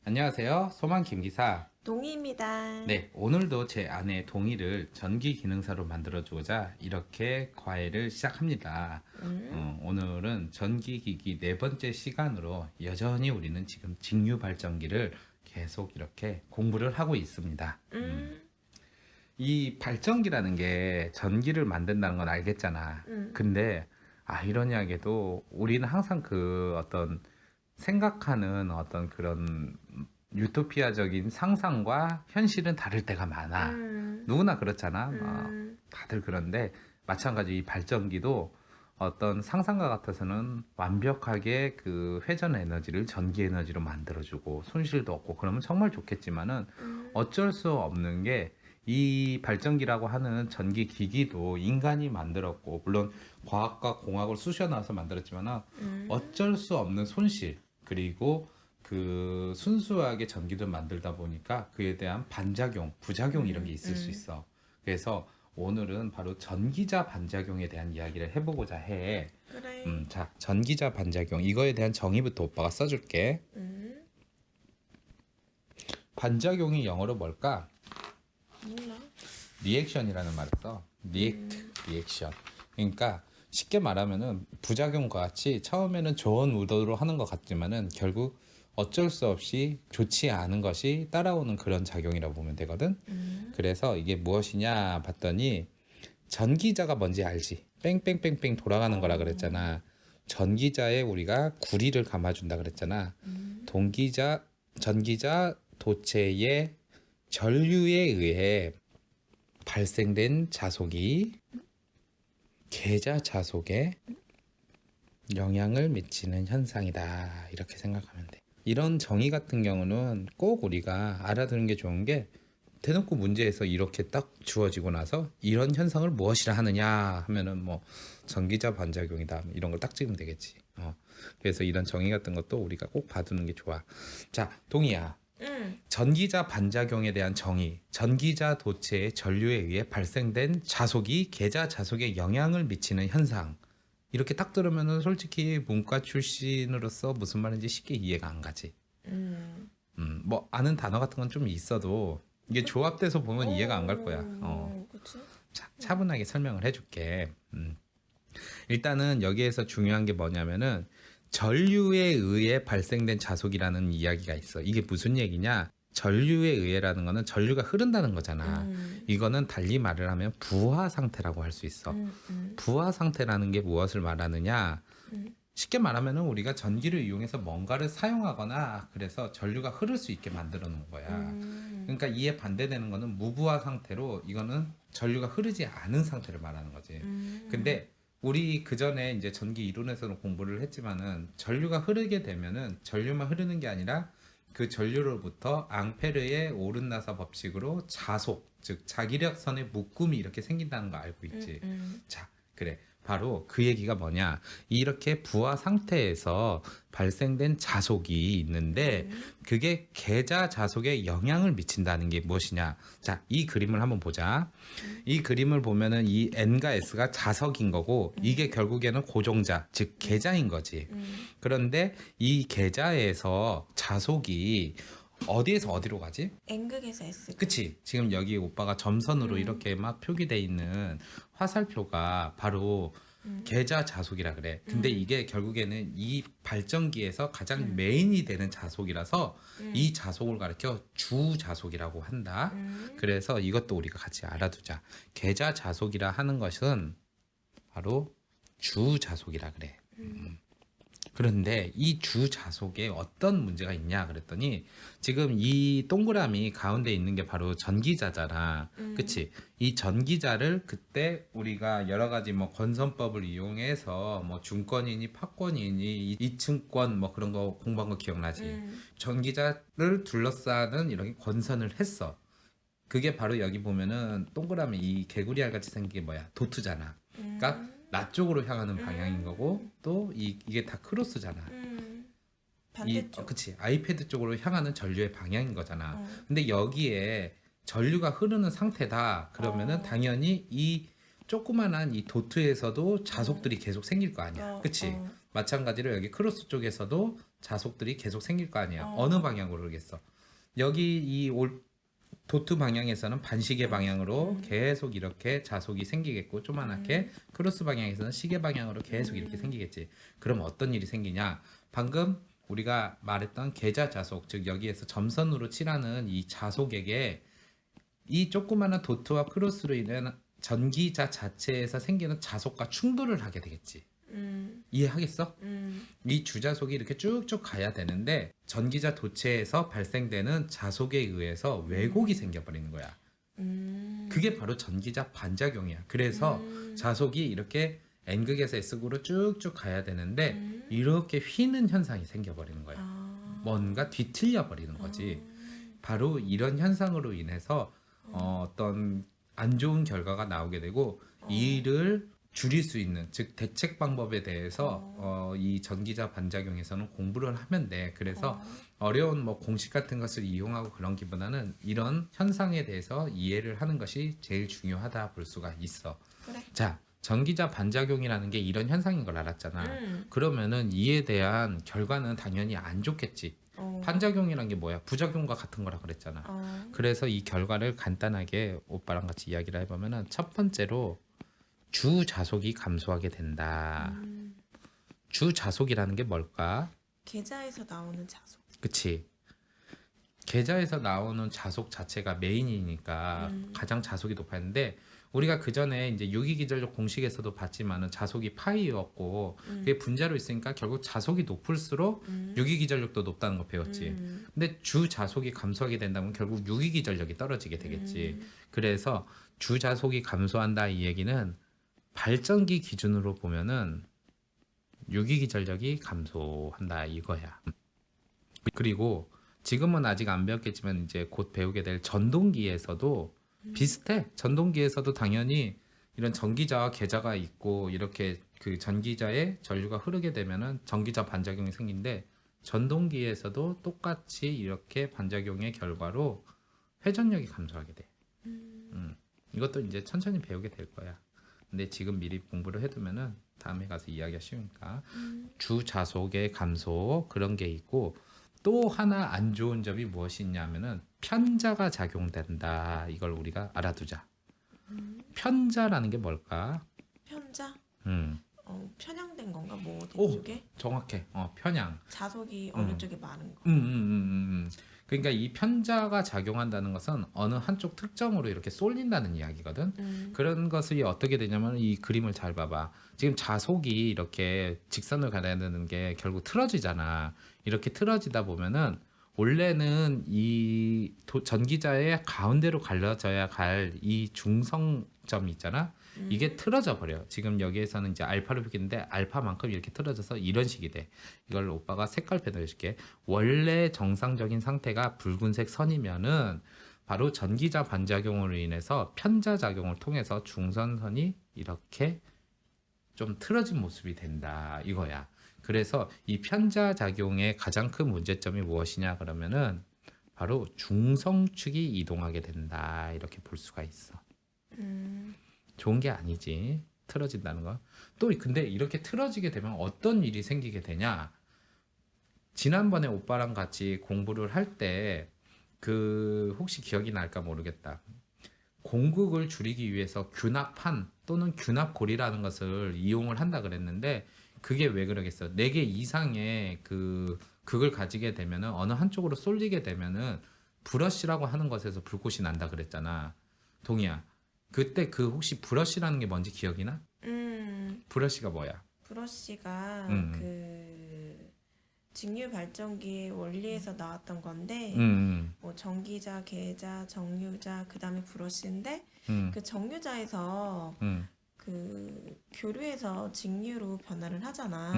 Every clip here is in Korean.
안녕하세요. 소만 김기사. 동희입니다. 네, 오늘도 제 아내 동의를 전기 기능사로 만들어주고자 이렇게 과외를 시작합니다. 오늘은 전기기기 네 번째 시간으로 여전히 우리는 지금 직류 발전기를 계속 이렇게 공부를 하고 있습니다. 이 발전기라는 게 전기를 만든다는 건 알겠잖아. 근데 아이러니하게도 우리는 항상 그 어떤 생각하는 어떤 그런 유토피아적인 상상과 현실은 다를 때가 많아. 누구나 그렇잖아. 다들 그런데 마찬가지 이 발전기도 어떤 상상과 같아서는 완벽하게 그 회전 에너지를 전기 에너지로 만들어주고 손실도 없고 그러면 정말 좋겠지만은 어쩔 수 없는 게 이 발전기라고 하는 전기 기기도 인간이 만들었고 물론 과학과 공학을 쑤셔넣어서 만들었지만은 어쩔 수 없는 손실 그리고 그 순수하게 전기를 만들다 보니까 그에 대한 반작용, 부작용 이런 게 있을 수 있어. 그래서 오늘은 바로 전기자 반작용에 대한 이야기를 해보고자 해. 그래. 자, 전기자 반작용 이거에 대한 정의부터 오빠가 써줄게. 반작용이 영어로 뭘까? 몰라. 리액션이라는 말을 써. 리액션. 그러니까 쉽게 말하면은 부작용과 같이 처음에는 좋은 의도로 하는 것 같지만은 결국 어쩔 수 없이 좋지 않은 것이 따라오는 그런 작용이라고 보면 되거든. 그래서 이게 무엇이냐 봤더니 전기자가 뭔지 알지? 뺑뺑뺑뺑 돌아가는 거라 그랬잖아. 전기자에 우리가 구리를 감아준다 그랬잖아. 전기자 도체의 전류에 의해 발생된 자속이 계자 자속에 영향을 미치는 현상이다. 이렇게 생각하면 돼. 이런 정의 같은 경우는 꼭 우리가 알아두는 게 좋은 게 대놓고 문제에서 이렇게 딱 주어지고 나서 이런 현상을 무엇이라 하느냐 하면은 뭐 전기자 반작용이다 이런 걸 딱 찍으면 되겠지. 그래서 이런 정의 같은 것도 우리가 꼭 봐두는 게 좋아. 자, 동희야. 전기자 반작용에 대한 정의. 전기자 도체의 전류에 의해 발생된 자속이 계자 자속에 영향을 미치는 현상. 이렇게 딱 들으면은 솔직히 문과 출신으로서 무슨 말인지 쉽게 이해가 안 가지. 뭐 아는 단어 같은 건 좀 있어도 이게 조합돼서 보면 이해가 안 갈 거야. 그치? 자, 차분하게 설명을 해줄게. 일단은 여기에서 중요한 게 뭐냐면은 전류에 의해 발생된 자속이라는 이야기가 있어. 이게 무슨 얘기냐? 전류에 의해라는 거는 전류가 흐른다는 거잖아. 이거는 달리 말을 하면 부하 상태라고 할 수 있어. 부하 상태라는 게 무엇을 말하느냐? 쉽게 말하면은 우리가 전기를 이용해서 뭔가를 사용하거나 그래서 전류가 흐를 수 있게 만들어 놓은 거야. 그러니까 이에 반대되는 거는 무부하 상태로 이거는 전류가 흐르지 않은 상태를 말하는 거지. 근데 우리 그 전에 이제 전기 이론에서는 공부를 했지만은 전류가 흐르게 되면은 전류만 흐르는 게 아니라 그 전류로부터 앙페르의 오른나사 법칙으로 자속, 즉 자기력선의 묶음이 이렇게 생긴다는 거 알고 있지. 자, 그래. 바로 그 얘기가 뭐냐. 이렇게 부하 상태에서 발생된 자속이 있는데 그게 계자 자속에 영향을 미친다는 게 무엇이냐. 자, 이 그림을 한번 보자. 이 그림을 보면은 이 N과 S가 자석인 거고 이게 결국에는 고정자, 즉 계자인 거지. 그런데 이 계자에서 자속이 어디에서 어디로 가지? N극에서 S. 그치. 지금 여기 오빠가 점선으로 이렇게 막 표기돼 있는 화살표가 바로 계자 자속이라 그래. 근데 이게 결국에는 이 발전기에서 가장 메인이 되는 자속이라서 이 자속을 가리켜 주 자속이라고 한다. 그래서 이것도 우리가 같이 알아두자. 계자 자속이라 하는 것은 바로 주 자속이라 그래. 그런데 이 주 자속에 어떤 문제가 있냐 그랬더니 지금 이 동그라미 가운데 있는 게 바로 전기자잖아. 그치? 이 전기자를 그때 우리가 여러 가지 뭐 건선법을 이용해서 뭐 중권이니 파권이니 이층권 뭐 그런 거 공부한 거 기억나지? 전기자를 둘러싸는 이렇게 건선을 했어. 그게 바로 여기 보면은 동그라미 이 개구리알 같이 생긴 게 뭐야? 도트잖아. 그러니까 나 쪽으로 향하는 방향인 거고 또 이게 다 크로스잖아. 반대쪽. 그치. 아이패드 쪽으로 향하는 전류의 방향인 거잖아. 근데 여기에 전류가 흐르는 상태다. 그러면은 당연히 이 조그만한 이 도트에서도 자속들이 계속 생길 거 아니야. 그치? 마찬가지로 여기 크로스 쪽에서도 자속들이 계속 생길 거 아니야. 어. 어느 방향으로 그러겠어. 여기 이 도트 방향에서는 반시계 방향으로 계속 이렇게 자속이 생기겠고 조그맣게 크로스 방향에서는 시계 방향으로 계속 이렇게 생기겠지. 그럼 어떤 일이 생기냐? 방금 우리가 말했던 계좌 자속, 즉 여기에서 점선으로 칠하는 이 자속에게 이 조그마한 도트와 크로스로 인한 전기자 자체에서 생기는 자속과 충돌을 하게 되겠지. 이해하겠어? 이 주자속이 이렇게 쭉쭉 가야 되는데 전기자 도체에서 발생되는 자속에 의해서 왜곡이 생겨버리는 거야. 그게 바로 전기자 반작용이야. 그래서 자속이 이렇게 N극에서 S극으로 쭉쭉 가야 되는데 이렇게 휘는 현상이 생겨버리는 거야. 뭔가 뒤틀려 버리는 거지. 바로 이런 현상으로 인해서 어떤 안 좋은 결과가 나오게 되고 이를 줄일 수 있는, 즉 대책 방법에 대해서 이 전기자 반작용에서는 공부를 하면 돼. 그래서 어려운 뭐 공식 같은 것을 이용하고 그런 기보다는 이런 현상에 대해서 이해를 하는 것이 제일 중요하다 볼 수가 있어. 그래. 자, 전기자 반작용이라는 게 이런 현상인 걸 알았잖아. 그러면은 이에 대한 결과는 당연히 안 좋겠지. 반작용이란 게 뭐야? 부작용과 같은 거라 그랬잖아. 그래서 이 결과를 간단하게 오빠랑 같이 이야기를 해보면은 첫 번째로 주 자속이 감소하게 된다. 주 자속이라는 게 뭘까? 계좌에서 나오는 자속. 그치? 계좌에서 나오는 자속 자체가 메인이니까 가장 자속이 높았는데 우리가 그 전에 이제 유기기전력 공식에서도 봤지만은 자속이 파이였고 그게 분자로 있으니까 결국 자속이 높을수록 유기기전력도 높다는 거 배웠지. 근데 주 자속이 감소하게 된다면 결국 유기기전력이 떨어지게 되겠지. 그래서 주 자속이 감소한다 이 얘기는 발전기 기준으로 보면은 유기기전력이 감소한다 이거야. 그리고 지금은 아직 안 배웠겠지만 이제 곧 배우게 될 전동기에서도 비슷해. 전동기에서도 당연히 이런 전기자와 계자가 있고 이렇게 그 전기자에 전류가 흐르게 되면은 전기자 반작용이 생긴데 전동기에서도 똑같이 이렇게 반작용의 결과로 회전력이 감소하게 돼. 이것도 이제 천천히 배우게 될 거야. 근데 지금 미리 공부를 해두면은 다음에 가서 이야기가 쉬우니까 주 자속의 감소 그런 게 있고 또 하나 안 좋은 점이 무엇이 있냐면은 편자가 작용된다. 이걸 우리가 알아두자. 편자라는 게 뭘까? 편자? 음. 편향된 건가? 뭐 어디 오, 쪽에? 정확해. 편향. 자속이 어느 쪽에 많은 거. 그러니까 이 편자가 작용한다는 것은 어느 한쪽 특정으로 이렇게 쏠린다는 이야기거든. 그런 것이 어떻게 되냐면 이 그림을 잘 봐봐. 지금 자속이 이렇게 직선을 가야 되는 게 결국 틀어지잖아. 이렇게 틀어지다 보면은 원래는 이 전기자의 가운데로 갈라져야 갈 이 중성점이 있잖아. 이게 틀어져 버려. 지금 여기에서는 이제 알파로 표기했는데 알파만큼 이렇게 틀어져서 이런 식이 돼. 이걸 오빠가 색깔펜을 해줄게. 원래 정상적인 상태가 붉은색 선이면은 바로 전기자 반작용으로 인해서 편자 작용을 통해서 중선선이 이렇게 좀 틀어진 모습이 된다 이거야. 그래서 이 편자 작용의 가장 큰 문제점이 무엇이냐 그러면은 바로 중성축이 이동하게 된다 이렇게 볼 수가 있어. 좋은 게 아니지. 틀어진다는 거. 또 근데 이렇게 틀어지게 되면 어떤 일이 생기게 되냐? 지난번에 오빠랑 같이 공부를 할 때 그 혹시 기억이 날까 모르겠다. 공극을 줄이기 위해서 균합판 또는 균합골이라는 것을 이용을 한다 그랬는데 그게 왜 그러겠어? 4개 이상의 그 극을 가지게 되면은 어느 한쪽으로 쏠리게 되면은 브러쉬라고 하는 것에서 불꽃이 난다 그랬잖아. 동희야. 그때 그 혹시 브러쉬라는 게 뭔지 기억이 나? 브러쉬가 뭐야? 브러쉬가 음. 그 직류 발전기 원리에서 나왔던 건데 뭐 전기자, 계자, 정류자 그다음에 브러쉬인데 그 정류자에서 그 교류에서 직류로 변화를 하잖아.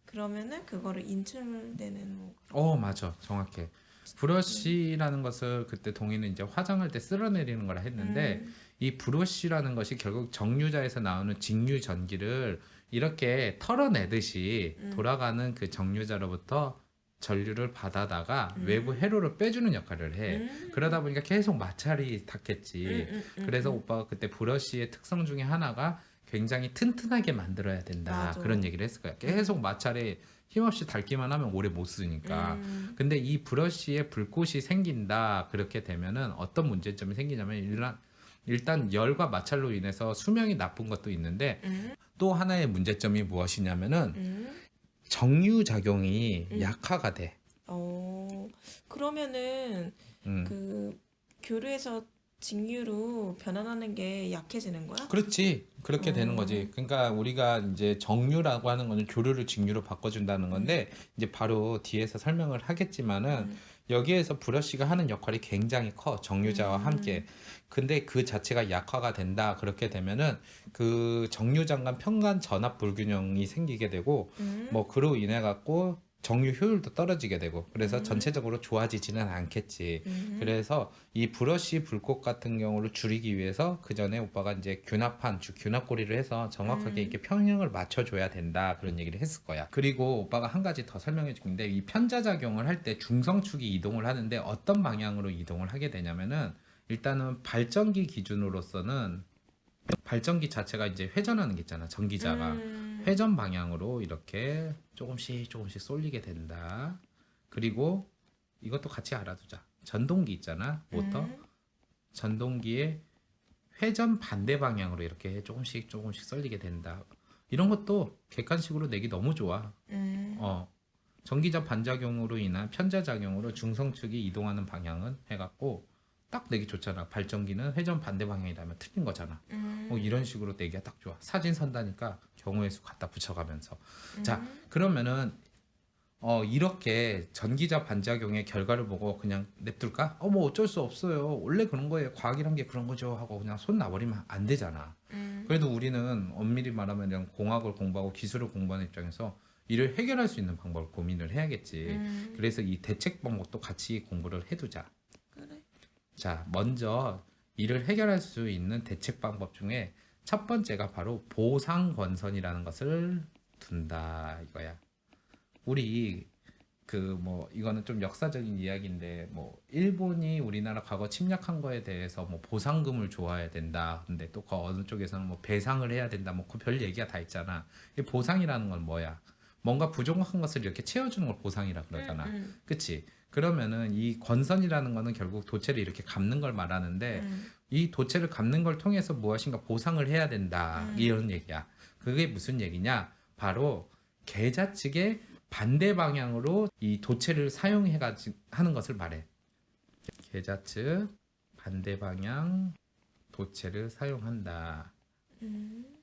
그러면은 그거를 인출되는 뭐 맞아. 정확해. 브러쉬라는 것을 그때 동희는 이제 화장할 때 쓸어내리는 거라 했는데 이 브러쉬라는 것이 결국 정류자에서 나오는 직류 전기를 이렇게 털어내듯이 돌아가는 그 정류자로부터 전류를 받아다가 외부 회로를 빼주는 역할을 해. 그러다 보니까 계속 마찰이 닿겠지. 그래서 오빠가 그때 브러쉬의 특성 중에 하나가 굉장히 튼튼하게 만들어야 된다. 맞아. 그런 얘기를 했을 거야. 계속 마찰에 힘없이 닳기만 하면 오래 못 쓰니까. 근데 이 브러쉬에 불꽃이 생긴다. 그렇게 되면은 어떤 문제점이 생기냐면 일단 열과 마찰로 인해서 수명이 나쁜 것도 있는데 또 하나의 문제점이 무엇이냐면은 정유 작용이 약화가 돼. 그러면은 그 교류에서 직류로 변환하는 게 약해지는 거야? 그렇지. 그렇게 되는 거지. 그러니까 우리가 이제 정유라고 하는 거는 교류를 직류로 바꿔준다는 건데 이제 바로 뒤에서 설명을 하겠지만은 여기에서 브러쉬가 하는 역할이 굉장히 커. 정유자와 함께. 근데 그 자체가 약화가 된다. 그렇게 되면은 그 정유장 간 편간 전압 불균형이 생기게 되고 뭐 그로 인해 갖고 정유 효율도 떨어지게 되고 그래서 전체적으로 좋아지지는 않겠지. 그래서 이 브러쉬 불꽃 같은 경우를 줄이기 위해서 그 전에 오빠가 이제 균합고리를 해서 정확하게 이렇게 평형을 맞춰줘야 된다 그런 얘기를 했을 거야. 그리고 오빠가 한 가지 더 설명해 줄 건데 이 편자작용을 할 때 중성축이 이동을 하는데 어떤 방향으로 이동을 하게 되냐면은 일단은 발전기 기준으로서는 발전기 자체가 이제 회전하는 게 있잖아. 전기자가 회전 방향으로 이렇게 조금씩 쏠리게 된다. 그리고 이것도 같이 알아두자. 전동기 있잖아. 모터. 전동기의 회전 반대 방향으로 이렇게 조금씩 쏠리게 된다. 이런 것도 객관식으로 내기 너무 좋아. 전기자 반작용으로 인한 편자작용으로 중성축이 이동하는 방향은 해갖고 딱 내기 좋잖아. 발전기는 회전 반대 방향이라면 틀린 거잖아. 이런 식으로 내기가 딱 좋아. 사진 선다니까 경우의 수 갖다 붙여가면서. 자, 그러면은 이렇게 전기자 반작용의 결과를 보고 그냥 냅둘까? 뭐 어쩔 수 없어요. 원래 그런 거예요. 과학이란 게 그런 거죠. 하고 그냥 손 놔버리면 안 되잖아. 그래도 우리는 엄밀히 말하면 이런 공학을 공부하고 기술을 공부하는 입장에서 이를 해결할 수 있는 방법을 고민을 해야겠지. 그래서 이 대책 방법도 같이 공부를 해두자. 그래. 자, 먼저 이를 해결할 수 있는 대책 방법 중에 첫 번째가 바로 보상권선이라는 것을 둔다 이거야. 우리 이거는 좀 역사적인 이야기인데 일본이 우리나라 과거 침략한 거에 대해서 보상금을 줘야 된다. 근데 또 그 어느 쪽에서는 배상을 해야 된다. 그 별 얘기가 다 있잖아. 이 보상이라는 건 뭐야? 뭔가 부족한 것을 이렇게 채워주는 걸 보상이라 그러잖아. 그치? 그러면은 이 권선이라는 거는 결국 도체를 이렇게 갚는 걸 말하는데 이 도체를 갚는 걸 통해서 무엇인가 보상을 해야 된다. 이런 얘기야. 그게 무슨 얘기냐? 바로 계좌 측의 반대 방향으로 이 도체를 사용해가지고 하는 것을 말해. 계좌 측 반대 방향 도체를 사용한다.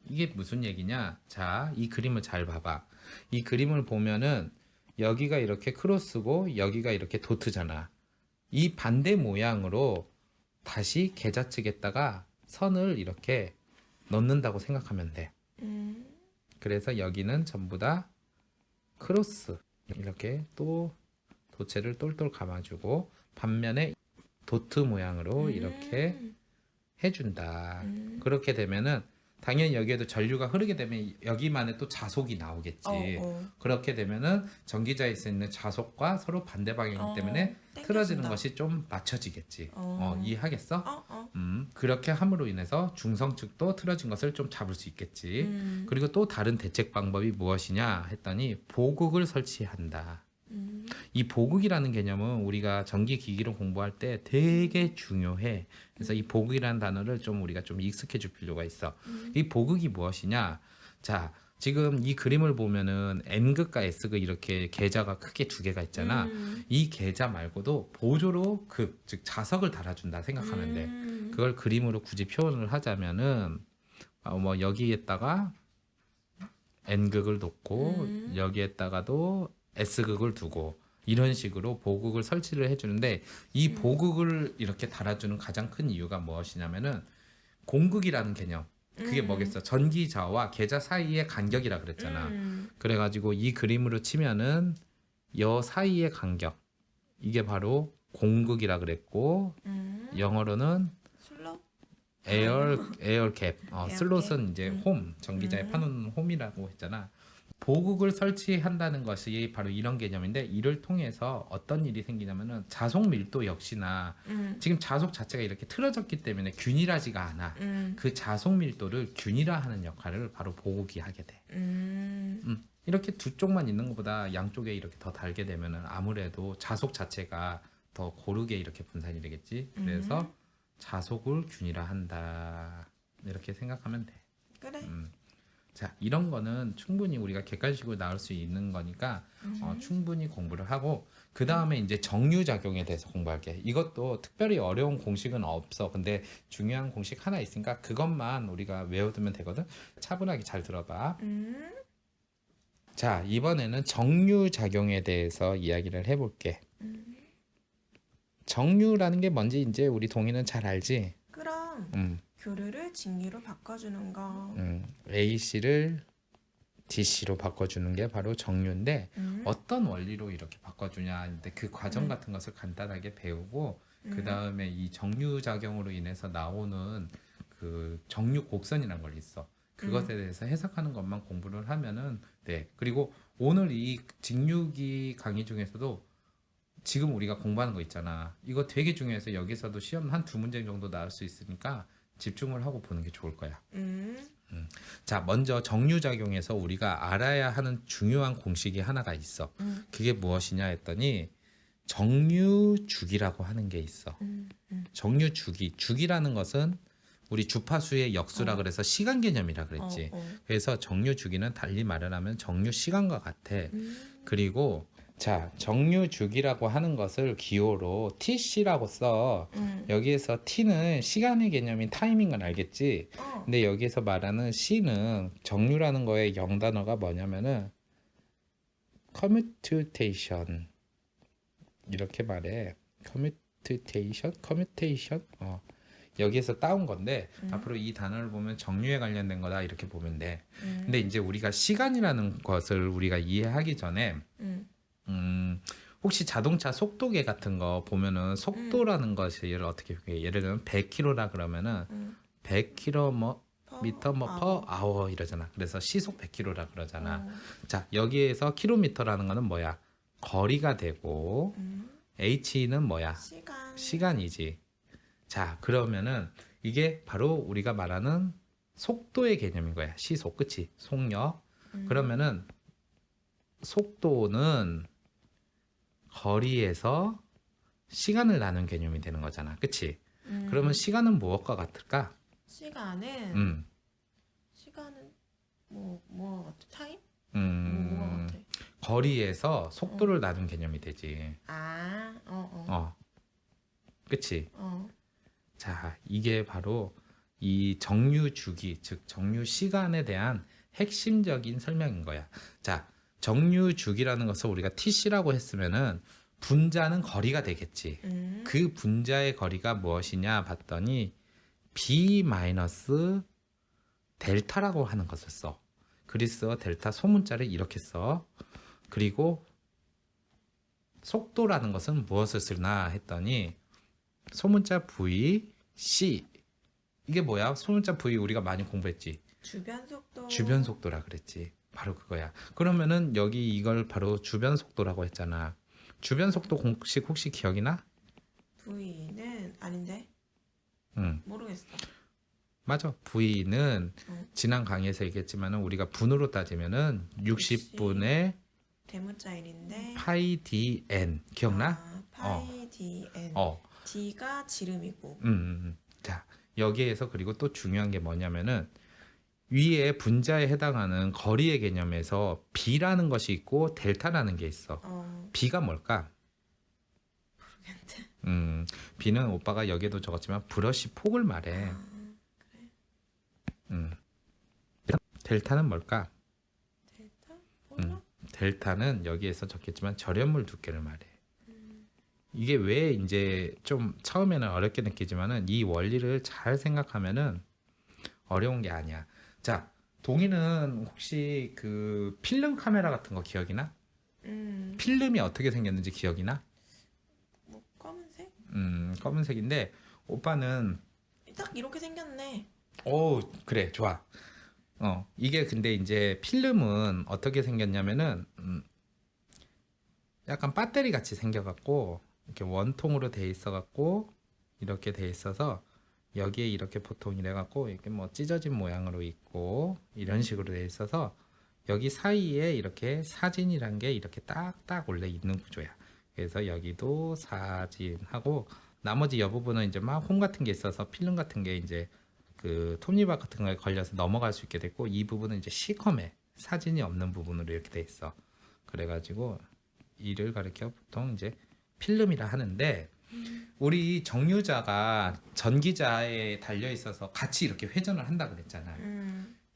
이게 무슨 얘기냐? 자, 이 그림을 잘 봐봐. 이 그림을 보면은 여기가 이렇게 크로스고 여기가 이렇게 도트잖아. 이 반대 모양으로 다시 계좌 측에다가 선을 이렇게 넣는다고 생각하면 돼. 그래서 여기는 전부 다 크로스 이렇게 또 도체를 똘똘 감아주고 반면에 도트 모양으로 이렇게 해준다. 그렇게 되면은 당연히 여기에도 전류가 흐르게 되면 여기만에 또 자속이 나오겠지. 그렇게 되면은 전기자에 있는 자속과 서로 반대 방향이기 때문에 틀어지는 것이 좀 맞춰지겠지. 이해하겠어? 그렇게 함으로 인해서 중성축도 틀어진 것을 좀 잡을 수 있겠지. 그리고 또 다른 대책 방법이 무엇이냐 했더니 보극을 설치한다. 이 보극이라는 개념은 우리가 전기기기를 공부할 때 되게 중요해. 그래서 이 보극이라는 단어를 좀 우리가 좀 익숙해질 필요가 있어. 이 보극이 무엇이냐? 자, 지금 이 그림을 보면은 N극과 S극 이렇게 계좌가 크게 두 개가 있잖아. 이 계좌 말고도 보조로 극, 즉 자석을 달아준다 생각하면 돼. 그걸 그림으로 굳이 표현을 하자면은 여기에다가 N극을 놓고 여기에다가도 S극을 두고 이런 식으로 보극을 설치를 해주는데 이 보극을 이렇게 달아주는 가장 큰 이유가 무엇이냐면은 공극이라는 개념. 그게 뭐겠어? 전기자와 계좌 사이의 간격이라 그랬잖아. 그래가지고 이 그림으로 치면은 여 사이의 간격 이게 바로 공극이라 그랬고 영어로는 슬롯? 에어캡. 에어캡. 슬롯은 이제 홈 전기자에 파놓는 홈이라고 했잖아. 보국을 설치한다는 것이 바로 이런 개념인데 이를 통해서 어떤 일이 생기냐면은 자속 밀도 역시나 지금 자속 자체가 이렇게 틀어졌기 때문에 균일하지가 않아. 그 자속 밀도를 균일화하는 역할을 바로 보국이 하게 돼. 이렇게 두 쪽만 있는 것보다 양쪽에 이렇게 더 달게 되면은 아무래도 자속 자체가 더 고르게 이렇게 분산이 되겠지. 그래서 자속을 균일화한다. 이렇게 생각하면 돼. 그래. 자, 이런 거는 충분히 우리가 객관식으로 나올 수 있는 거니까 충분히 공부를 하고 그 다음에 이제 정류작용에 대해서 공부할게. 이것도 특별히 어려운 공식은 없어. 근데 중요한 공식 하나 있으니까 그것만 우리가 외워두면 되거든. 차분하게 잘 들어봐. 자, 이번에는 정류작용에 대해서 이야기를 해볼게. 정류라는 게 뭔지 이제 우리 동의는 잘 알지? 그럼 교류를 직류로 바꿔주는 거. AC를 DC로 바꿔주는 게 바로 정류인데 어떤 원리로 이렇게 바꿔주냐. 근데 그 과정 같은 것을 간단하게 배우고 그 다음에 이 정류작용으로 인해서 나오는 그 정류 곡선이라는 걸 있어. 그것에 대해서 해석하는 것만 공부를 하면은 돼. 그리고 오늘 이 직류기 강의 중에서도 지금 우리가 공부하는 거 있잖아. 이거 되게 중요해서 여기서도 시험 한 두 문제 정도 나올 수 있으니까 집중을 하고 보는 게 좋을 거야. 자, 먼저 정류작용에서 우리가 알아야 하는 중요한 공식이 하나가 있어. 그게 무엇이냐 했더니 정류주기라고 하는 게 있어. 정류주기. 주기라는 것은 우리 주파수의 역수라 그래서 시간 개념이라 그랬지. 그래서 정류주기는 달리 말하면 정류시간과 같아. 그리고 자, 정류주기라고 하는 것을 기호로 TC라고 써. 여기에서 T는 시간의 개념인 타임인 건 알겠지? 근데 여기에서 말하는 C는 정류라는 거의 영단어가 뭐냐면은 commutation 이렇게 말해. commutation? 여기에서 따온 건데 앞으로 이 단어를 보면 정류에 관련된 거다 이렇게 보면 돼. 근데 이제 우리가 시간이라는 것을 우리가 이해하기 전에 혹시 자동차 속도계 같은 거 보면은 속도라는 것이 어떻게 표현해? 예를 들면 100km라 그러면은 100km 미터 per hour 이러잖아. 그래서 시속 100km라 그러잖아. 자, 여기에서 킬로미터라는 거는 뭐야? 거리가 되고 h는 뭐야? 시간이지. 자, 그러면은 이게 바로 우리가 말하는 속도의 개념인 거야. 시속, 그치? 속력. 그러면은 속도는 거리에서 시간을 나눈 개념이 되는 거잖아. 그치? 그러면 시간은 무엇과 같을까? 시간은 뭐 같아? 타임? 뭐 같아? 거리에서 속도를 나눈 개념이 되지. 그치? 자, 이게 바로 이 정류 주기, 즉 정류 시간에 대한 핵심적인 설명인 거야. 자, 정류 주기라는 것을 우리가 TC라고 했으면은 분자는 거리가 되겠지. 그 분자의 거리가 무엇이냐 봤더니 B 마이너스 델타라고 하는 것을 써. 그래서 델타 소문자를 이렇게 써. 그리고 속도라는 것은 무엇을 쓰나 했더니 소문자 V, C. 이게 뭐야? 소문자 V 우리가 많이 공부했지. 주변 속도라 그랬지. 바로 그거야. 그러면은 여기 이걸 바로 주변 속도라고 했잖아. 주변 속도 공식 혹시 기억이 나? V는 아닌데? 모르겠어. 맞아. V는 지난 강의에서 얘기했지만은 우리가 분으로 따지면은 60분의 대문자 1인데 파이 dn 기억나? 파이 dn. d가 지름이고. 자, 여기에서 그리고 또 중요한 게 뭐냐면은 위에 분자에 해당하는 거리의 개념에서 B라는 것이 있고 델타라는 게 있어. B가 뭘까? 모르겠네. B는 오빠가 여기에도 적었지만 브러쉬 폭을 말해. 그래. 델타는 뭘까? 델타? 몰라? 델타는 여기에서 적겠지만 절연물 두께를 말해. 이게 왜 이제 좀 처음에는 어렵게 느끼지만은 이 원리를 잘 생각하면은 어려운 게 아니야. 자, 동희는 혹시 그 필름 카메라 같은 거 기억이 나? 필름이 어떻게 생겼는지 기억이 나? 뭐 검은색? 검은색인데 오빠는 딱 이렇게 생겼네. 오, 그래, 좋아. 이게 근데 이제 필름은 어떻게 생겼냐면은 약간 배터리 같이 생겨갖고 이렇게 원통으로 돼 있어갖고 이렇게 돼 있어서 여기에 이렇게 보통 이래갖고 이렇게 뭐 찢어진 모양으로 있고 이런 식으로 돼 있어서 여기 사이에 이렇게 사진이란 게 이렇게 딱딱 원래 있는 구조야. 그래서 여기도 사진하고 나머지 여 부분은 이제 막 홈 같은 게 있어서 필름 같은 게 이제 그 톱니바퀴 같은 거에 걸려서 넘어갈 수 있게 됐고 이 부분은 이제 시커매 사진이 없는 부분으로 이렇게 돼 있어. 그래가지고 이를 가리켜 보통 이제 필름이라 하는데 우리 정유자가 전기자에 달려 있어서 같이 이렇게 회전을 한다 그랬잖아.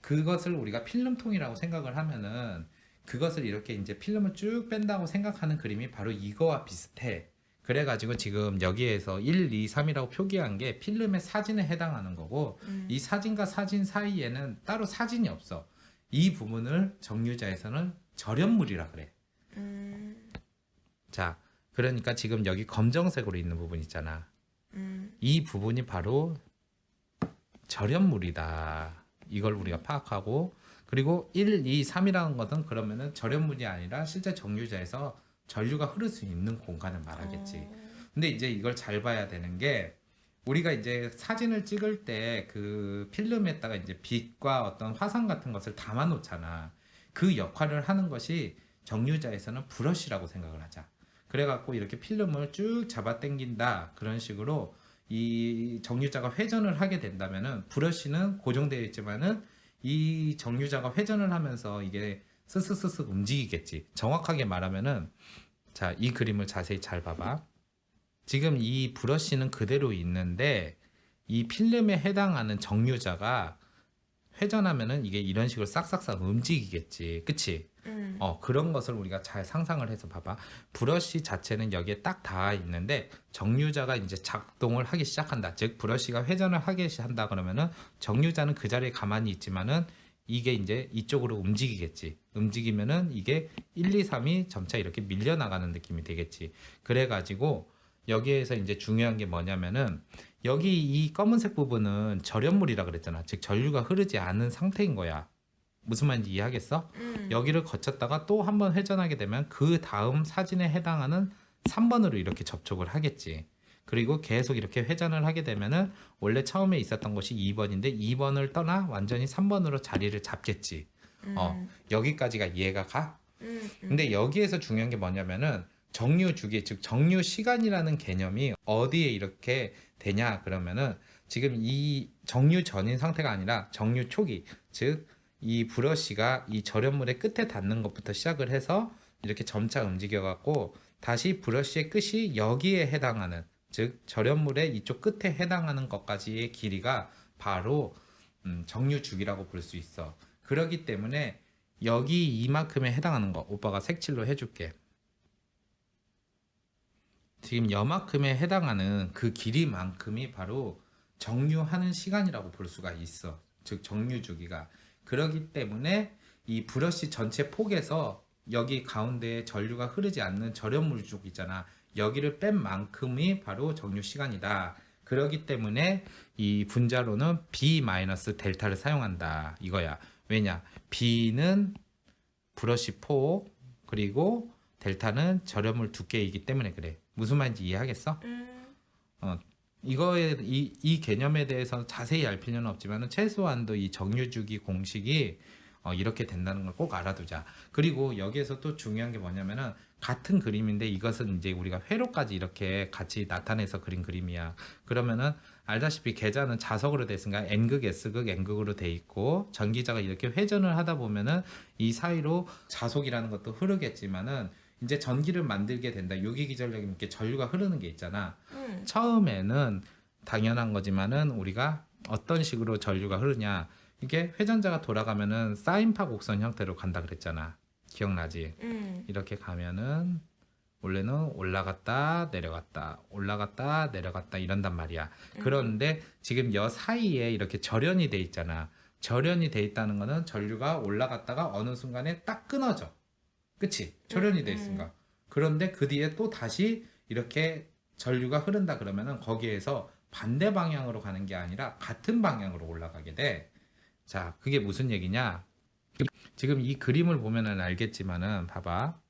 그것을 우리가 필름통이라고 생각을 하면은 그것을 이렇게 이제 필름을 쭉 뺀다고 생각하는 그림이 바로 이거와 비슷해. 그래가지고 지금 여기에서 1, 2, 3이라고 표기한 게 필름의 사진에 해당하는 거고 이 사진과 사진 사이에는 따로 사진이 없어. 이 부분을 정유자에서는 절연물이라 그래. 자, 그러니까 지금 여기 검정색으로 있는 부분 있잖아. 이 부분이 바로 절연물이다. 이걸 우리가 파악하고 그리고 1, 2, 3이라는 것은 그러면은 절연물이 아니라 실제 정유자에서 전류가 흐를 수 있는 공간을 말하겠지. 근데 이제 이걸 잘 봐야 되는 게 우리가 이제 사진을 찍을 때 그 필름에다가 이제 빛과 어떤 화상 같은 것을 담아 놓잖아. 그 역할을 하는 것이 정유자에서는 브러쉬라고 생각을 하자. 그래갖고 이렇게 필름을 쭉 잡아 당긴다. 그런 식으로 이 정유자가 회전을 하게 된다면은 브러쉬는 고정되어 있지만은 이 정유자가 회전을 하면서 이게 스스스스 움직이겠지. 정확하게 말하면은 자, 이 그림을 자세히 잘 봐봐. 지금 이 브러쉬는 그대로 있는데 이 필름에 해당하는 정유자가 회전하면은 이게 이런 식으로 싹싹싹 움직이겠지. 그치? 그런 것을 우리가 잘 상상을 해서 봐봐. 브러쉬 자체는 여기에 딱 닿아 있는데 정유자가 이제 작동을 하기 시작한다. 즉 브러쉬가 회전을 하게 한다 그러면은 정유자는 그 자리에 가만히 있지만은 이게 이제 이쪽으로 움직이겠지. 움직이면은 이게 1, 2, 3이 점차 이렇게 밀려나가는 느낌이 되겠지. 그래가지고 여기에서 이제 중요한 게 뭐냐면은 여기 이 검은색 부분은 절연물이라 그랬잖아. 즉 전류가 흐르지 않은 상태인 거야. 무슨 말인지 이해하겠어? 여기를 거쳤다가 또 한 번 회전하게 되면 그 다음 사진에 해당하는 3번으로 이렇게 접촉을 하겠지. 그리고 계속 이렇게 회전을 하게 되면은 원래 처음에 있었던 것이 2번인데 2번을 떠나 완전히 3번으로 자리를 잡겠지. 여기까지가 이해가 가? 근데 여기에서 중요한 게 뭐냐면은 정류 주기, 즉 정류 시간이라는 개념이 어디에 이렇게 되냐 그러면은 지금 이 정류 전인 상태가 아니라 정류 초기, 즉 이 브러쉬가 이 절연물의 끝에 닿는 것부터 시작을 해서 이렇게 점차 움직여 갖고 다시 브러쉬의 끝이 여기에 해당하는, 즉 절연물의 이쪽 끝에 해당하는 것까지의 길이가 바로 정류 주기라고 볼 수 있어. 그렇기 때문에 여기 이만큼에 해당하는 거 오빠가 색칠로 해줄게. 지금 여만큼에 해당하는 그 길이만큼이 바로 정류하는 시간이라고 볼 수가 있어. 즉 정류 주기가. 그렇기 때문에 이 브러쉬 전체 폭에서 여기 가운데에 전류가 흐르지 않는 절연물 쪽 있잖아. 여기를 뺀 만큼이 바로 정류 시간이다. 그렇기 때문에 이 분자로는 B-델타를 사용한다. 이거야. 왜냐? B는 브러쉬 폭, 그리고 델타는 절연물 두께이기 때문에 그래. 무슨 말인지 이해하겠어? 이거에 이 개념에 대해서 자세히 알 필요는 없지만 최소한도 이 정류주기 공식이 이렇게 된다는 걸 꼭 알아두자. 그리고 여기에서 또 중요한 게 뭐냐면은 같은 그림인데 이것은 이제 우리가 회로까지 이렇게 같이 나타내서 그린 그림이야. 그러면은 알다시피 계자는 자석으로 돼 있으니까 N극, S극, N극으로 돼 있고 전기자가 이렇게 회전을 하다 보면은 이 사이로 자속이라는 것도 흐르겠지만은 이제 전기를 만들게 된다. 유기기전력이 이렇게 전류가 흐르는 게 있잖아. 처음에는 당연한 거지만은 우리가 어떤 식으로 전류가 흐르냐. 이게 회전자가 돌아가면은 사인파 곡선 형태로 간다 그랬잖아. 기억나지? 이렇게 가면은 원래는 올라갔다 내려갔다 올라갔다 내려갔다 이런단 말이야. 그런데 지금 여 사이에 이렇게 절연이 돼 있잖아. 절연이 돼 있다는 거는 전류가 올라갔다가 어느 순간에 딱 끊어져. 그치? 절연이 돼 있으니까. 그런데 그 뒤에 또 다시 이렇게 전류가 흐른다 그러면은 거기에서 반대 방향으로 가는 게 아니라 같은 방향으로 올라가게 돼. 자, 그게 무슨 얘기냐? 지금 이 그림을 보면은 알겠지만은 봐봐.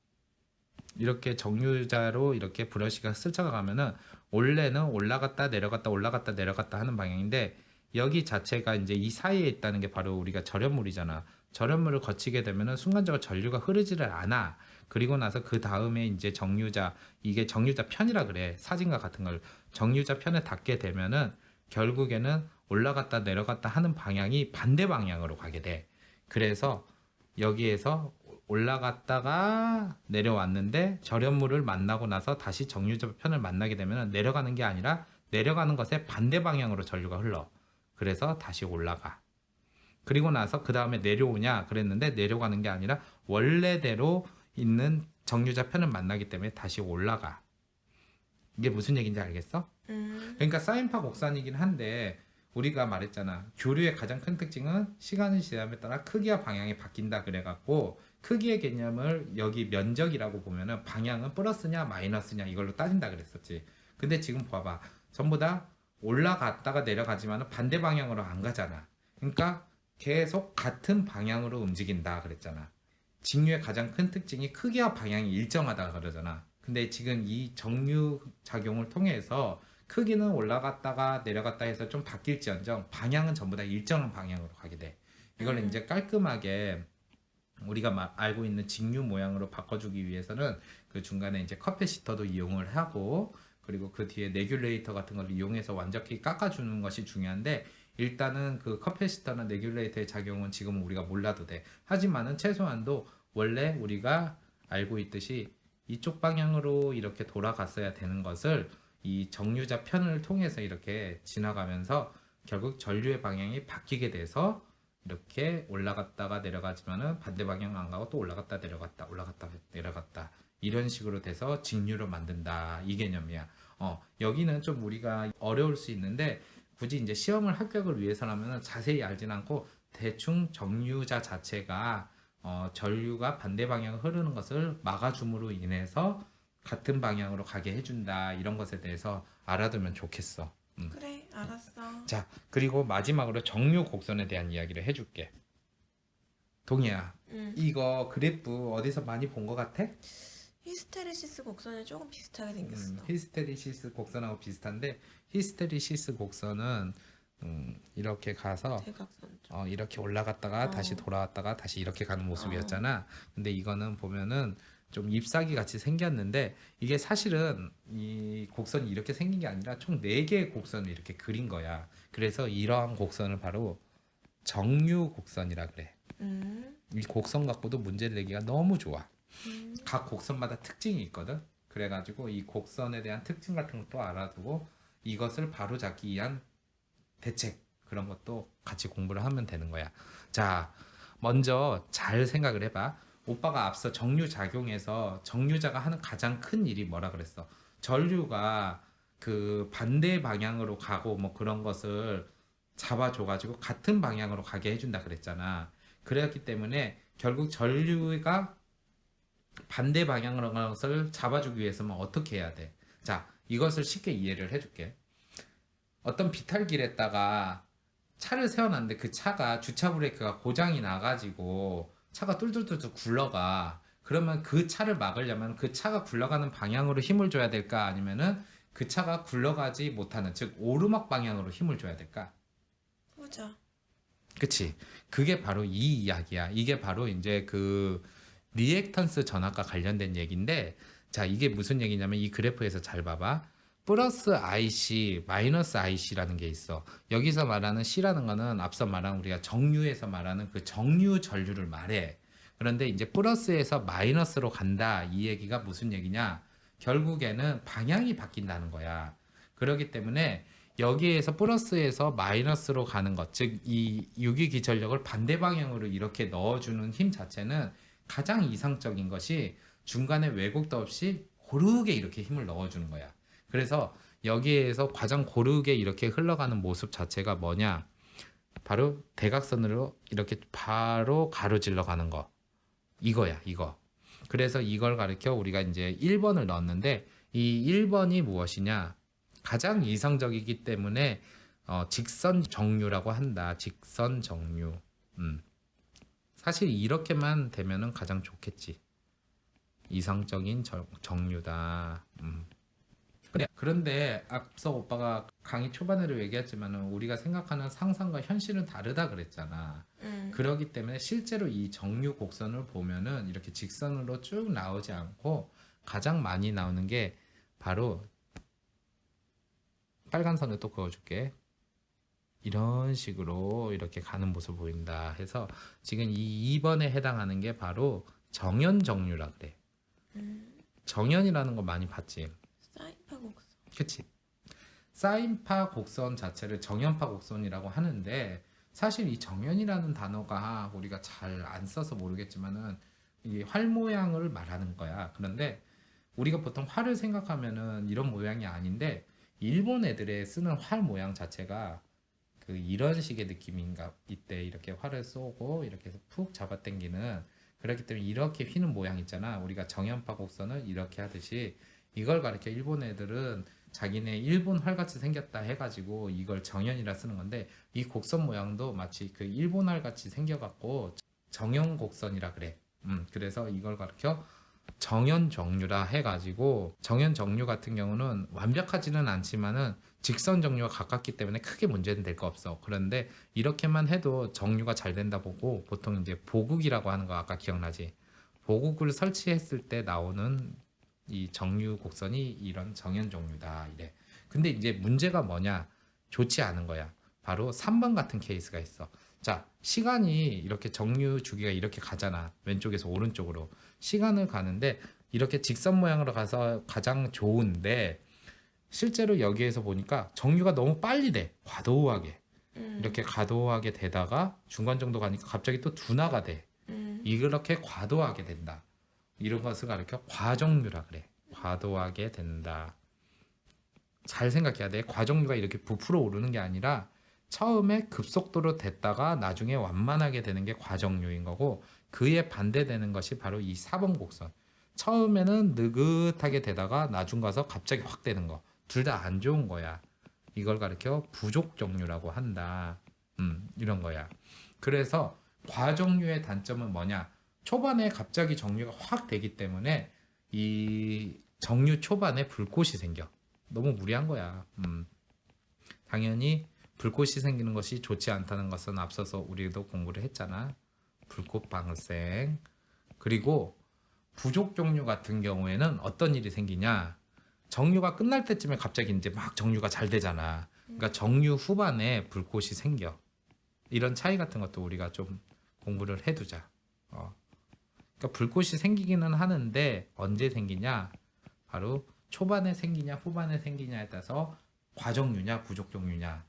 이렇게 정류자로 이렇게 브러쉬가 스쳐가면은 원래는 올라갔다 내려갔다 올라갔다 내려갔다 하는 방향인데 여기 자체가 이제 이 사이에 있다는 게 바로 우리가 절연물이잖아. 절연물을 거치게 되면은 순간적으로 전류가 흐르지를 않아. 그리고 나서 그 다음에 이제 정류자, 이게 정류자 편이라 그래. 사진과 같은 걸 정류자 편에 닿게 되면은 결국에는 올라갔다 내려갔다 하는 방향이 반대 방향으로 가게 돼. 그래서 여기에서 올라갔다가 내려왔는데 절연물을 만나고 나서 다시 정류자 편을 만나게 되면 내려가는 게 아니라 내려가는 것의 반대 방향으로 전류가 흘러. 그래서 다시 올라가. 그리고 나서 그 다음에 내려오냐 그랬는데 내려가는 게 아니라 원래대로 있는 정류자 편을 만나기 때문에 다시 올라가. 이게 무슨 얘기인지 알겠어? 그러니까 사인파 곡선이긴 한데 우리가 말했잖아. 교류의 가장 큰 특징은 시간이 지남에 따라 크기와 방향이 바뀐다 그래갖고 크기의 개념을 여기 면적이라고 보면은 방향은 플러스냐 마이너스냐 이걸로 따진다 그랬었지. 근데 지금 봐봐. 전부 다 올라갔다가 내려가지만 반대 방향으로 안 가잖아. 그러니까 계속 같은 방향으로 움직인다 그랬잖아. 직류의 가장 큰 특징이 크기와 방향이 일정하다 그러잖아. 근데 지금 이 정류 작용을 통해서 크기는 올라갔다가 내려갔다 해서 좀 바뀔지언정 방향은 전부 다 일정한 방향으로 가게 돼. 이걸 이제 깔끔하게 우리가 알고 있는 직류 모양으로 바꿔주기 위해서는 그 중간에 이제 커패시터도 이용을 하고 그리고 그 뒤에 레귤레이터 같은 걸 이용해서 완전히 깎아주는 것이 중요한데 일단은 그 커패시터나 레귤레이터의 작용은 지금 우리가 몰라도 돼. 하지만은 최소한도 원래 우리가 알고 있듯이 이쪽 방향으로 이렇게 돌아갔어야 되는 것을 이 정류자 편을 통해서 이렇게 지나가면서 결국 전류의 방향이 바뀌게 돼서 이렇게 올라갔다가 내려가지만은 반대 방향 안 가고 또 올라갔다 내려갔다 올라갔다 내려갔다 이런 식으로 돼서 직류를 만든다 이 개념이야. 여기는 좀 우리가 어려울 수 있는데 굳이 이제 시험을 합격을 위해서라면 자세히 알진 않고 대충 정류자 자체가 전류가 반대 방향을 흐르는 것을 막아줌으로 인해서 같은 방향으로 가게 해준다 이런 것에 대해서 알아두면 좋겠어. 그래, 알았어. 자, 그리고 마지막으로 정류 곡선에 대한 이야기를 해줄게. 동희야, 이거 그래프 어디서 많이 본 것 같아? 히스테리시스 곡선이 조금 비슷하게 생겼어. 히스테리시스 곡선하고 비슷한데 히스테리시스 곡선은 이렇게 가서 대각선점. 이렇게 올라갔다가 다시 돌아왔다가 다시 이렇게 가는 모습이었잖아. 근데 이거는 보면은 좀 잎사귀 같이 생겼는데 이게 사실은 이 곡선이 이렇게 생긴 게 아니라 총 4개의 곡선을 이렇게 그린 거야. 그래서 이러한 곡선을 바로 정류 곡선이라 그래. 이 곡선 갖고도 문제를 내기가 너무 좋아. 각 곡선마다 특징이 있거든. 그래가지고 이 곡선에 대한 특징 같은 것도 알아두고 이것을 바로잡기 위한 대책 그런 것도 같이 공부를 하면 되는 거야. 자, 먼저 잘 생각을 해봐. 오빠가 앞서 정류 작용에서 정류자가 하는 가장 큰 일이 뭐라 그랬어? 전류가 그 반대 방향으로 가고 뭐 그런 것을 잡아줘가지고 같은 방향으로 가게 해준다 그랬잖아. 그랬기 때문에 결국 전류가 반대 방향으로 가는 것을 잡아주기 위해서는 어떻게 해야 돼? 자, 이것을 쉽게 이해를 해줄게. 어떤 비탈길에다가 차를 세워놨는데 그 차가 주차 브레이크가 고장이 나가지고 차가 뚫뚫뚫 굴러가. 그러면 그 차를 막으려면 그 차가 굴러가는 방향으로 힘을 줘야 될까? 아니면은 그 차가 굴러가지 못하는, 즉 오르막 방향으로 힘을 줘야 될까? 보자. 그치? 그게 바로 이 이야기야. 이게 바로 이제 그 리액턴스 전압과 관련된 얘기인데, 자, 이게 무슨 얘기냐면 이 그래프에서 잘 봐봐. 플러스 IC, 마이너스 IC라는 게 있어. 여기서 말하는 C라는 거는 앞서 말한 우리가 정류에서 말하는 그 정류 전류를 말해. 그런데 이제 플러스에서 마이너스로 간다. 이 얘기가 무슨 얘기냐? 결국에는 방향이 바뀐다는 거야. 그렇기 때문에 여기에서 플러스에서 마이너스로 가는 것, 즉 이 유기기전력을 반대 방향으로 이렇게 넣어주는 힘 자체는 가장 이상적인 것이 중간에 왜곡도 없이 고르게 이렇게 힘을 넣어주는 거야. 그래서 여기에서 가장 고르게 이렇게 흘러가는 모습 자체가 뭐냐? 바로 대각선으로 이렇게 바로 가로질러 가는 거. 이거야, 이거. 그래서 이걸 가리켜 우리가 이제 1번을 넣었는데 이 1번이 무엇이냐? 가장 이상적이기 때문에 직선 정류라고 한다. 직선 정류. 사실 이렇게만 되면은 가장 좋겠지. 이상적인 정류다. 그런데 앞서 오빠가 강의 초반에도 얘기했지만은 우리가 생각하는 상상과 현실은 다르다 그랬잖아. 그렇기 때문에 실제로 이 정류 곡선을 보면은 이렇게 직선으로 쭉 나오지 않고 가장 많이 나오는 게 바로 빨간 선을 또 그어줄게. 이런 식으로 이렇게 가는 모습 보인다 해서 지금 이 2번에 해당하는 게 바로 정연정류라 그래. 정연이라는 거 많이 봤지. 사인파 곡선. 그치? 사인파 곡선 자체를 정연파 곡선이라고 하는데 사실 이 정연이라는 단어가 우리가 잘 안 써서 모르겠지만은 이 활 모양을 말하는 거야. 그런데 우리가 보통 활을 생각하면은 이런 모양이 아닌데 일본 애들의 쓰는 활 모양 자체가 그 이런 식의 느낌인가 이때 이렇게 활을 쏘고 이렇게 해서 푹 잡아당기는 그렇기 때문에 이렇게 휘는 모양 있잖아. 우리가 정연파 곡선을 이렇게 하듯이 이걸 가르쳐 일본 애들은 자기네 일본 활같이 생겼다 해가지고 이걸 정연이라 쓰는 건데 이 곡선 모양도 마치 그 일본 활같이 생겨갖고 정연 곡선이라 그래. 그래서 이걸 가르쳐 정연 정류라 해가지고 정연 정류 같은 경우는 완벽하지는 않지만은 직선 정류와 가깝기 때문에 크게 문제는 될 거 없어. 그런데 이렇게만 해도 정류가 잘 된다 보고 보통 이제 보국이라고 하는 거 아까 기억나지? 보국을 설치했을 때 나오는 이 정류 곡선이 이런 정연 정류다 이래. 근데 이제 문제가 뭐냐? 좋지 않은 거야. 바로 3번 같은 케이스가 있어. 자, 시간이 이렇게 정류 주기가 이렇게 가잖아. 왼쪽에서 오른쪽으로. 시간을 가는데 이렇게 직선 모양으로 가서 가장 좋은데 실제로 여기에서 보니까 정류가 너무 빨리 돼. 과도하게. 이렇게 과도하게 되다가 중간 정도 가니까 갑자기 또 둔화가 돼. 이렇게 과도하게 된다. 이런 것을 가르쳐 과정류라 그래. 과도하게 된다. 잘 생각해야 돼. 과정류가 이렇게 부풀어 오르는 게 아니라 처음에 급속도로 됐다가 나중에 완만하게 되는 게 과정류인 거고 그에 반대되는 것이 바로 이 4번 곡선. 처음에는 느긋하게 되다가 나중 가서 갑자기 확 되는 거. 둘 다 안 좋은 거야. 이걸 가르쳐 부족정류라고 한다. 이런 거야. 그래서 과정류의 단점은 뭐냐? 초반에 갑자기 정류가 확 되기 때문에 이 정류 초반에 불꽃이 생겨. 너무 무리한 거야. 당연히 불꽃이 생기는 것이 좋지 않다는 것은 앞서서 우리도 공부를 했잖아. 불꽃 방생. 그리고 부족 정류 같은 경우에는 어떤 일이 생기냐? 정류가 끝날 때쯤에 갑자기 이제 막 정류가 잘 되잖아. 그러니까 정류 후반에 불꽃이 생겨. 이런 차이 같은 것도 우리가 좀 공부를 해두자. 그러니까 불꽃이 생기기는 하는데 언제 생기냐? 바로 초반에 생기냐 후반에 생기냐에 따라서 과정류냐 부족정류냐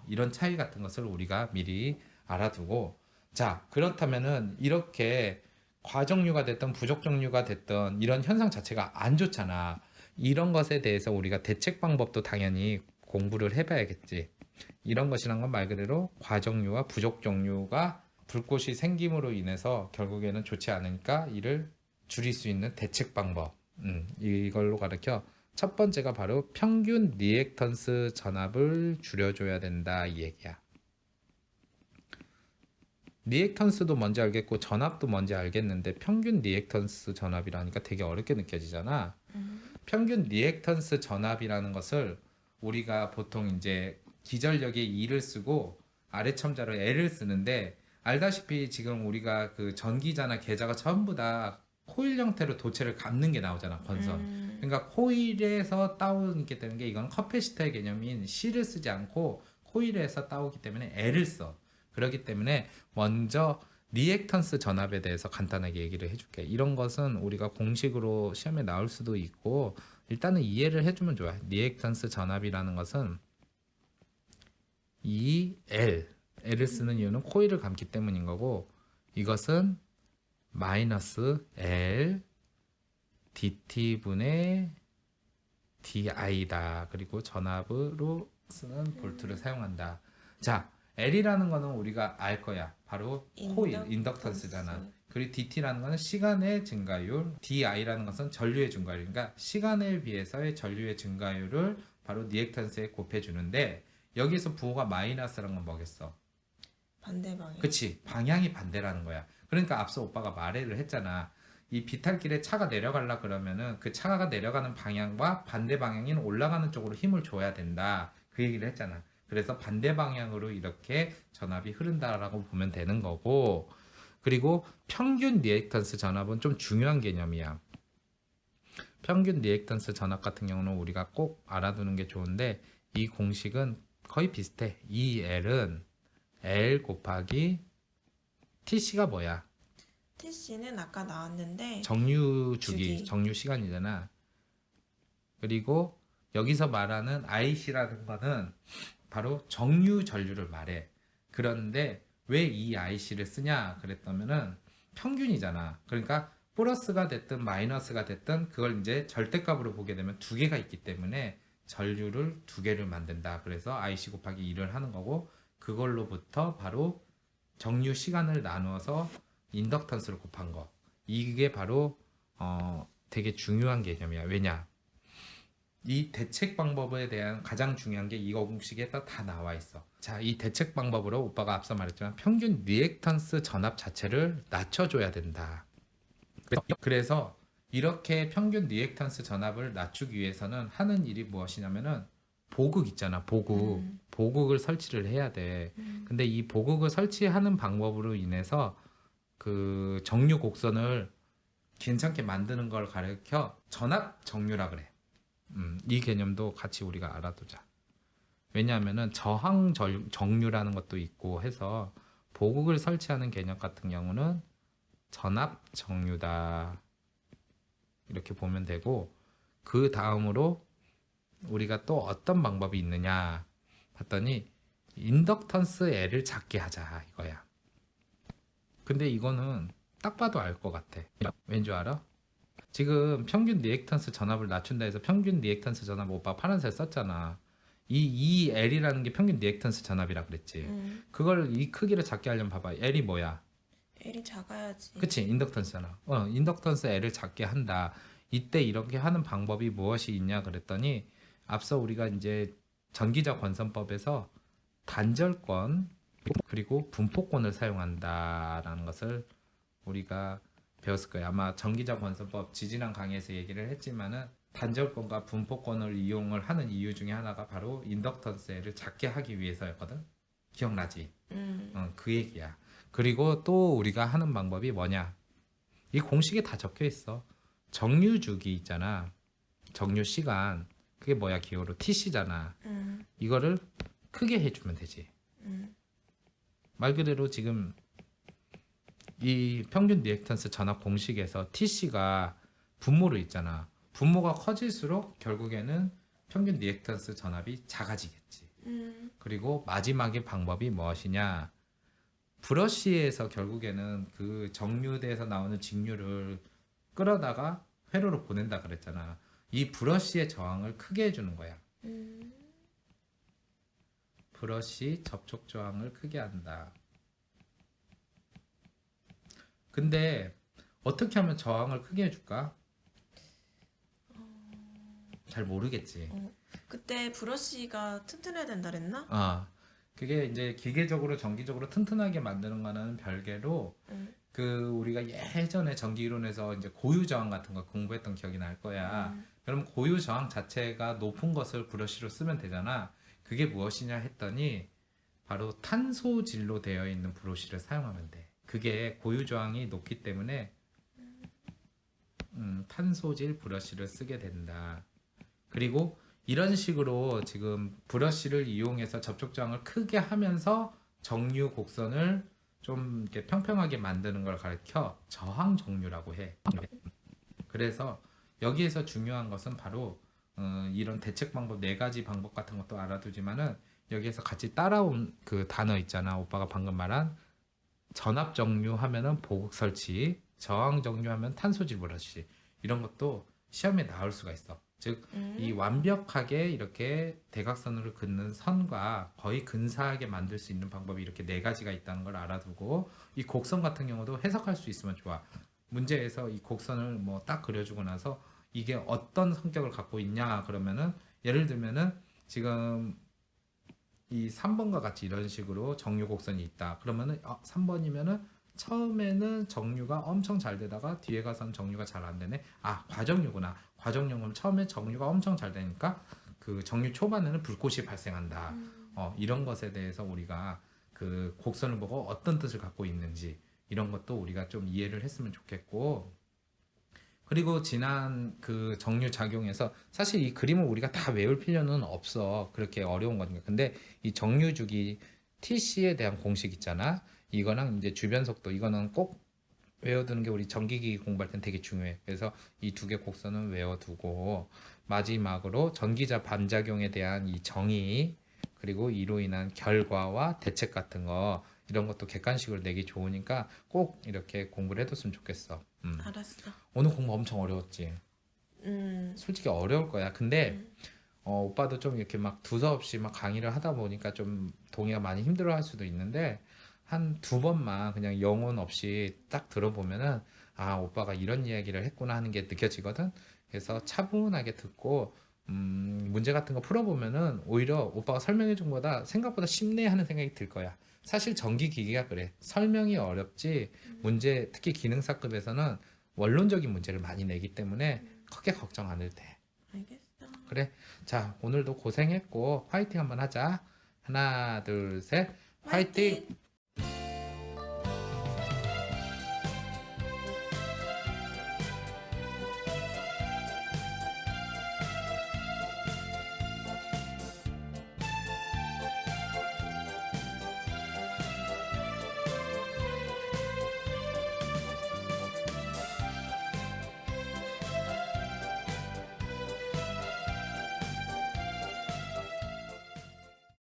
이런 차이 같은 것을 우리가 미리 알아두고 자 그렇다면은 이렇게 과정류가 됐던 부족정류가 됐던 이런 현상 자체가 안 좋잖아. 이런 것에 대해서 우리가 대책 방법도 당연히 공부를 해봐야겠지. 이런 것이란 건 말 그대로 과정류와 부족정류가 불꽃이 생김으로 인해서 결국에는 좋지 않으니까 이를 줄일 수 있는 대책 방법 이걸로 가르쳐 첫 번째가 바로 평균 리액턴스 전압을 줄여줘야 된다 이 얘기야. 리액턴스도 뭔지 알겠고 전압도 뭔지 알겠는데 평균 리액턴스 전압이라니까 되게 어렵게 느껴지잖아. 평균 리액턴스 전압이라는 것을 우리가 보통 이제 기전력에 E를 쓰고 아래 첨자로 L을 쓰는데 알다시피 지금 우리가 그 전기자나 계자가 전부 다 코일 형태로 도체를 감는 게 나오잖아 권선. 그러니까 코일에서 따오게 되는 게 이건 커패시터의 개념인 C를 쓰지 않고 코일에서 따오기 때문에 L을 써. 그렇기 때문에 먼저 리액턴스 전압에 대해서 간단하게 얘기를 해줄게. 이런 것은 우리가 공식으로 시험에 나올 수도 있고 일단은 이해를 해주면 좋아. 리액턴스 전압이라는 것은 L을 쓰는 이유는 코일을 감기 때문인 거고 이것은 마이너스 L dt분의 di다. 그리고 전압으로 쓰는 볼트를 사용한다. 자, L이라는 거는 우리가 알 거야. 바로 코일, 인덕턴스잖아. 그리고 dt라는 거는 시간의 증가율, di라는 것은 전류의 증가율. 그러니까 시간에 비해서의 전류의 증가율을 바로 리액턴스에 곱해주는데 여기서 부호가 마이너스라는 건 뭐겠어? 반대 방향. 그치, 방향이 반대라는 거야. 그러니까 앞서 오빠가 말을 했잖아. 이 비탈길에 차가 내려가려 그러면은 그 차가 내려가는 방향과 반대 방향인 올라가는 쪽으로 힘을 줘야 된다. 그 얘기를 했잖아. 그래서 반대 방향으로 이렇게 전압이 흐른다라고 보면 되는 거고, 그리고 평균 리액턴스 전압은 좀 중요한 개념이야. 평균 리액턴스 전압 같은 경우는 우리가 꼭 알아두는 게 좋은데, 이 공식은 거의 비슷해. 이 L은 L 곱하기 TC가 뭐야? TC는 아까 나왔는데 정류 주기, 주기. 정류 시간이잖아. 그리고 여기서 말하는 IC라는 거는 바로 정류 전류를 말해. 그런데 왜 이 IC를 쓰냐 그랬다면은 평균이잖아. 그러니까 플러스가 됐든 마이너스가 됐든 그걸 이제 절대값으로 보게 되면 두 개가 있기 때문에 전류를 두 개를 만든다. 그래서 IC 곱하기 1을 하는 거고, 그걸로부터 바로 정류 시간을 나누어서 인덕턴스를 곱한 거. 이게 바로 되게 중요한 개념이야. 왜냐? 이 대책 방법에 대한 가장 중요한 게 이거 공식에다 다 나와 있어. 자, 이 대책 방법으로 오빠가 앞서 말했지만 평균 리액턴스 전압 자체를 낮춰줘야 된다. 그래서 이렇게 평균 리액턴스 전압을 낮추기 위해서는 하는 일이 무엇이냐면은 보극 있잖아. 보극. 보극을 설치를 해야 돼. 근데 이 보극을 설치하는 방법으로 인해서 그 정류 곡선을 괜찮게 만드는 걸 가르쳐 전압 정류라 그래. 이 개념도 같이 우리가 알아두자. 왜냐하면은 저항 정류라는 것도 있고 해서 보극을 설치하는 개념 같은 경우는 전압 정류다. 이렇게 보면 되고, 그 다음으로 우리가 또 어떤 방법이 있느냐 봤더니 인덕턴스 L을 작게 하자 이거야. 근데 이거는 딱 봐도 알 것 같아. 왠 줄 알아? 지금 평균 리액턴스 전압을 낮춘다 해서 평균 리액턴스 전압 오빠 파란색 썼잖아. 이 L이라는 게 평균 리액턴스 전압이라 그랬지. 그걸 이 크기를 작게 하려면 봐봐. L이 뭐야? L이 작아야지. 그치, 인덕턴스잖아. 인덕턴스 L을 작게 한다. 이때 이렇게 하는 방법이 무엇이 있냐 그랬더니 앞서 우리가 이제 전기적 권선법에서 단절권 그리고 분포권을 사용한다라는 것을 우리가 배웠을 거예요. 아마 전기적 권선법 지지난 강의에서 얘기를 했지만은 단절권과 분포권을 이용을 하는 이유 중에 하나가 바로 인덕턴스 L을 작게 하기 위해서였거든. 기억나지? 그 얘기야. 그리고 또 우리가 하는 방법이 뭐냐? 이 공식에 다 적혀 있어. 정류 주기 있잖아. 정류 시간. 그게 뭐야? 기호로 TC잖아. 이거를 크게 해주면 되지. 말 그대로 지금 이 평균 리액턴스 전압 공식에서 TC가 분모로 있잖아. 분모가 커질수록 결국에는 평균 리액턴스 전압이 작아지겠지. 그리고 마지막의 방법이 무엇이냐? 브러쉬에서 결국에는 그 정류대에서 나오는 직류를 끌어다가 회로로 보낸다 그랬잖아. 이 브러쉬의 저항을 크게 해주는 거야. 브러쉬 접촉 저항을 크게 한다. 근데 어떻게 하면 저항을 크게 해줄까? 잘 모르겠지. 그때 브러쉬가 튼튼해야 된다 그랬나? 그게 이제 기계적으로 전기적으로 튼튼하게 만드는 거는 별개로 그 우리가 예전에 전기 이론에서 이제 고유 저항 같은 거 공부했던 기억이 날 거야. 그럼 고유 저항 자체가 높은 것을 브러쉬로 쓰면 되잖아. 그게 무엇이냐 했더니 바로 탄소질로 되어 있는 브러쉬를 사용하면 돼. 그게 고유 저항이 높기 때문에 탄소질 브러쉬를 쓰게 된다. 그리고 이런 식으로 지금 브러쉬를 이용해서 접촉 저항을 크게 하면서 정류 곡선을 좀 이렇게 평평하게 만드는 걸 가르쳐 저항 정류라고 해. 그래서 여기에서 중요한 것은 바로 이런 대책 방법 네 가지 방법 같은 것도 알아두지만은 여기에서 같이 따라온 그 단어 있잖아. 오빠가 방금 말한 전압 정류 하면은 보극 설치, 저항 정류 하면 탄소질 브러쉬, 이런 것도 시험에 나올 수가 있어. 즉 이 완벽하게 이렇게 대각선으로 긋는 선과 거의 근사하게 만들 수 있는 방법이 이렇게 네 가지가 있다는 걸 알아두고, 이 곡선 같은 경우도 해석할 수 있으면 좋아. 문제에서 이 곡선을 뭐 딱 그려주고 나서 이게 어떤 성격을 갖고 있냐 그러면은, 예를 들면은 지금 이 3번과 같이 이런 식으로 정류 곡선이 있다. 그러면은 3번이면은 처음에는 정류가 엄청 잘 되다가 뒤에 가서는 정류가 잘 안 되네. 아, 과정류구나. 과정류는 처음에 정류가 엄청 잘 되니까 그 정류 초반에는 불꽃이 발생한다. 이런 것에 대해서 우리가 그 곡선을 보고 어떤 뜻을 갖고 있는지 이런 것도 우리가 좀 이해를 했으면 좋겠고, 그리고 지난 그 정류 작용에서 사실 이 그림을 우리가 다 외울 필요는 없어. 그렇게 어려운 거니까. 근데 이 정류 주기 TC에 대한 공식 있잖아. 이거랑 이제 주변 속도 이거는 꼭 외워두는 게 우리 전기기기 공부할 땐 되게 중요해. 그래서 이 두 개 곡선은 외워두고 마지막으로 전기자 반작용에 대한 이 정의, 그리고 이로 인한 결과와 대책 같은 거 이런 것도 객관식으로 내기 좋으니까 꼭 이렇게 공부를 해뒀으면 좋겠어. 알았어. 오늘 공부 엄청 어려웠지. 솔직히 어려울 거야. 근데 오빠도 좀 이렇게 막 두서없이 막 강의를 하다 보니까 좀 동의가 많이 힘들어할 수도 있는데 한 두 번만 그냥 영혼 없이 딱 들어보면은 아, 오빠가 이런 이야기를 했구나 하는 게 느껴지거든. 그래서 차분하게 듣고 문제 같은 거 풀어보면은 오히려 오빠가 설명해 준 거보다 생각보다 쉽네 하는 생각이 들 거야. 사실 전기기기가 그래. 설명이 어렵지 문제, 특히 기능사급에서는 원론적인 문제를 많이 내기 때문에 크게 걱정 안 해도 돼. 알겠어. 그래. 자, 오늘도 고생했고 화이팅 한번 하자. 하나, 둘, 셋. 화이팅!